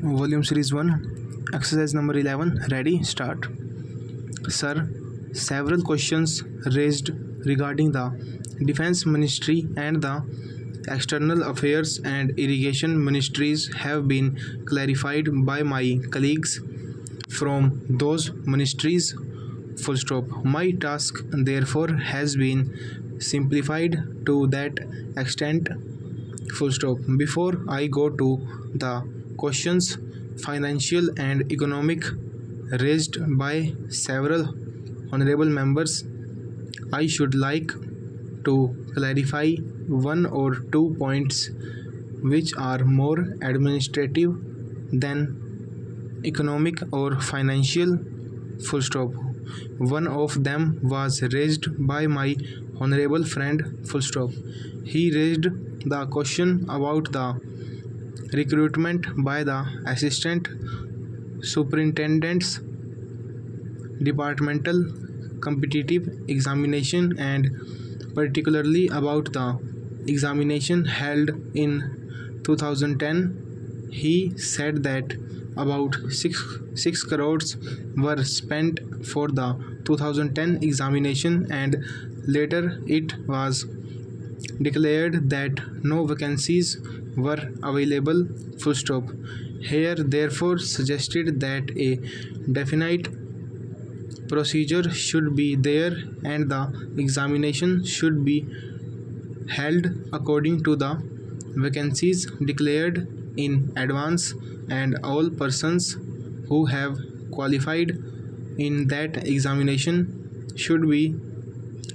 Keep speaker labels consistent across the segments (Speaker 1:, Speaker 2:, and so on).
Speaker 1: Volume Series 1, Exercise number 11. Ready? Start. Sir, several questions raised regarding the Defense Ministry and the External Affairs and Irrigation Ministries have been clarified by my colleagues from those ministries. Full stop. My task, therefore, has been simplified to that extent. Full stop. Before I go to the questions, financial and economic, raised by several honorable members, I should like to clarify one or two points which are more administrative than economic or financial. Full stop. One of them was raised by my honorable friend. Full stop. He raised the question about the recruitment by the assistant superintendents, departmental competitive examination, and particularly about the examination held in 2010. He said that about 6 crores were spent for the 2010 examination, and later it was declared that no vacancies were available. Full stop. Here therefore suggested that a definite procedure should be there and the examination should be held according to the vacancies declared in advance, and all persons who have qualified in that examination should be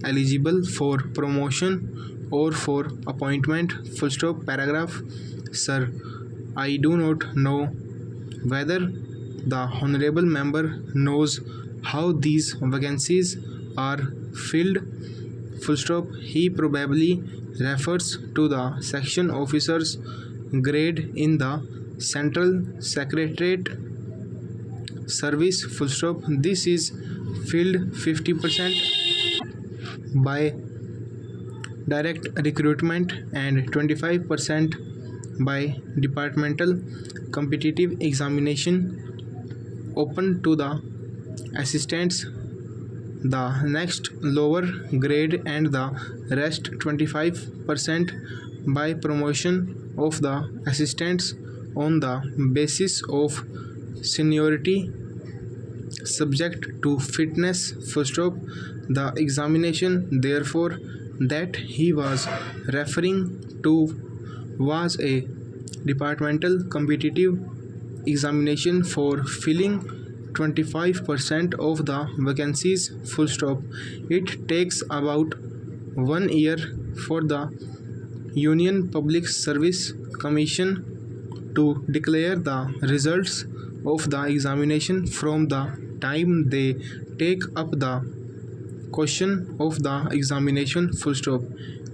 Speaker 1: eligible for promotion or for appointment. Full stop. Paragraph. Sir, I do not know whether the honorable member knows how these vacancies are filled. Full stop. He probably refers to the section officer's grade in the Central Secretariat Service. Full stop. This is filled 50% by direct recruitment and 25% by departmental competitive examination open to the assistants, the next lower grade, and the rest 25% by promotion of the assistants on the basis of seniority subject to fitness. Full stop. The examination therefore that he was referring to was a departmental competitive examination for filling 25% of the vacancies. Full stop. It takes about 1 year for the Union Public Service Commission to declare the results of the examination from the time they take up the question of the examination. Full stop.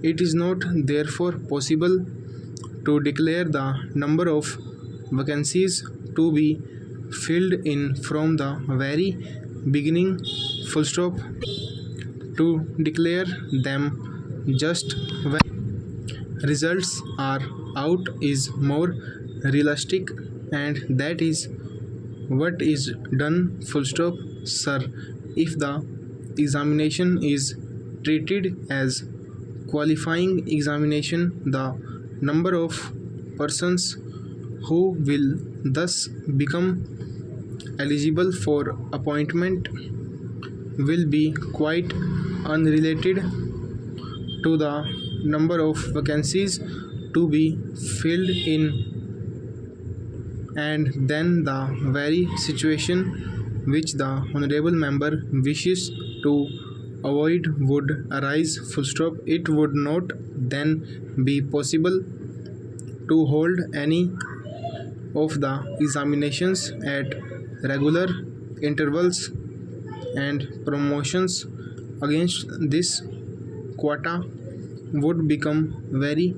Speaker 1: It is not therefore possible to declare the number of vacancies to be filled in from the very beginning. Full stop. To declare them just when results are out is more realistic, and that is what is done. Full stop. Sir, if the examination is treated as qualifying examination, the number of persons who will thus become eligible for appointment will be quite unrelated to the number of vacancies to be filled in, and then the very situation which the honorable member wishes to avoid would arise. Full stop. It would not then be possible to hold any of the examinations at regular intervals, and promotions against this quota would become very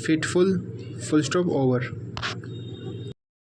Speaker 1: fitful. Full stop. Over.